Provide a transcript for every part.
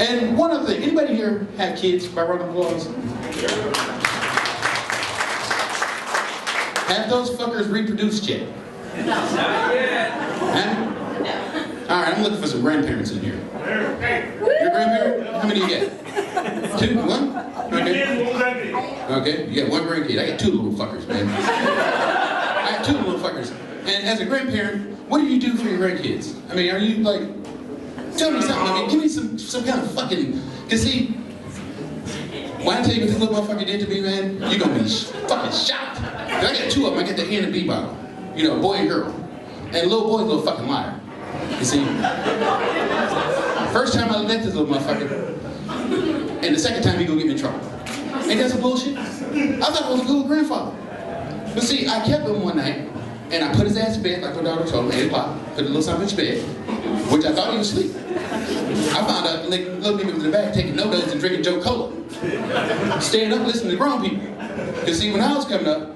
And one other thing, anybody here have kids by round of applause? Have those fuckers reproduced yet? No. Not yet. Huh? No. Alright, I'm looking for some grandparents in here. Your grandparent? How many you got? 2? 1? Okay. Okay, you got 1 grandkid. I got 2 little fuckers, man. I got 2 little fuckers. And as a grandparent, what do you do for your grandkids? I mean, are you like, tell me something. I mean, give me some kind of fucking, cause see, when I tell you what this little motherfucker did to me, man, you're gonna be fucking shocked. Cause I got 2 of them. I got the A and the B bottle. You know, boy and girl. And little boy's a little fucking liar. You see? First time I met this little motherfucker, and the second time he gonna get me in trouble. Ain't that some bullshit? I thought I was a good grandfather. But see, I kept him one night, and I put his ass in bed, like my daughter told me, 8 o'clock, put a little something in his bed, which I thought he was asleep. I found out little nigga was in the back taking no-dos and drinking Joe Cola. Staying up listening to grown people. Because see, when I was coming up,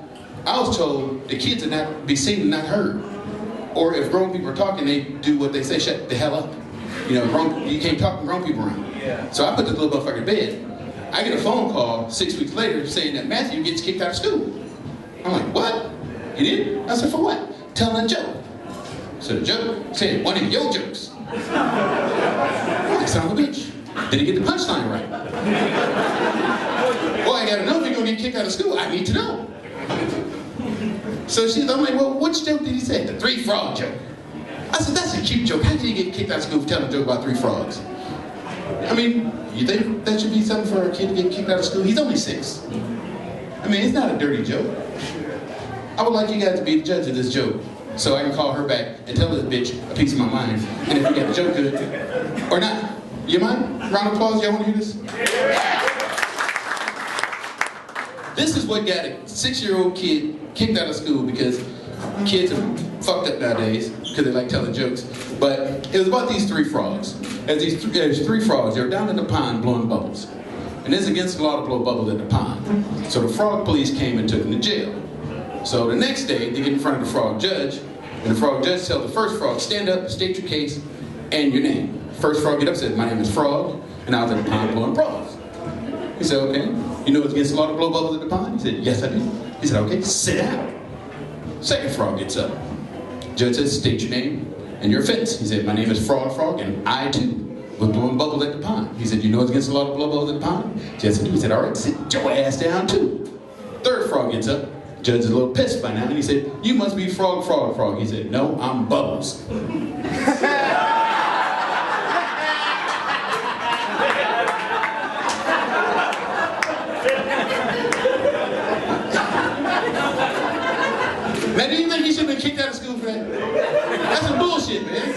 I was told the kids would not be seen and not heard. Or if grown people are talking, they do what they say, shut the hell up. You know, you can't talk to grown people around. Yeah. So I put this little motherfucker in bed. I get a phone call 6 weeks later saying that Matthew gets kicked out of school. I'm like, what? He did? I said, for what? Telling a joke. So the joke said, one of your jokes. Like son of a bitch. Did he get the punchline right? Boy, I gotta know if he's gonna get kicked out of school. I need to know. So I'm like, well, which joke did he say? The 3 frog joke. I said, that's a cute joke. How did he get kicked out of school for telling a joke about 3 frogs? I mean, you think that should be something for a kid to get kicked out of school? He's only 6. I mean, it's not a dirty joke. I would like you guys to be the judge of this joke, so I can call her back and tell this bitch a piece of my mind, and if you got the joke good, or not. You mind? Round of applause, y'all want to hear this? This is what got a 6-year-old kid kicked out of school, because kids are fucked up nowadays, because they like telling jokes. But it was about these 3 frogs. There's 3 frogs, they were down in the pond blowing bubbles. And it's against the law to blow bubbles at the pond. So the frog police came and took them to jail. So the next day, they get in front of the frog judge, and the frog judge tells the first frog, stand up, state your case, and your name. First frog get up and said, my name is Frog, and I was at the pond blowing bubbles. He said, okay, you know it's against the law to blow bubbles at the pond? He said, yes I do. He said, okay, sit down. Second frog gets up. Judge says, state your name and your offense. He said, my name is Frog, and I too was blowing bubbles at the pond. He said, you know it's against the law to blow bubbles at the pond? Judge said, he said, all right, sit your ass down too. Third frog gets up. Judge is a little pissed by now, and he said, you must be Frog. He said, no, I'm Bubbles. Man, do you think he should have been kicked out of school for that? That's some bullshit, man.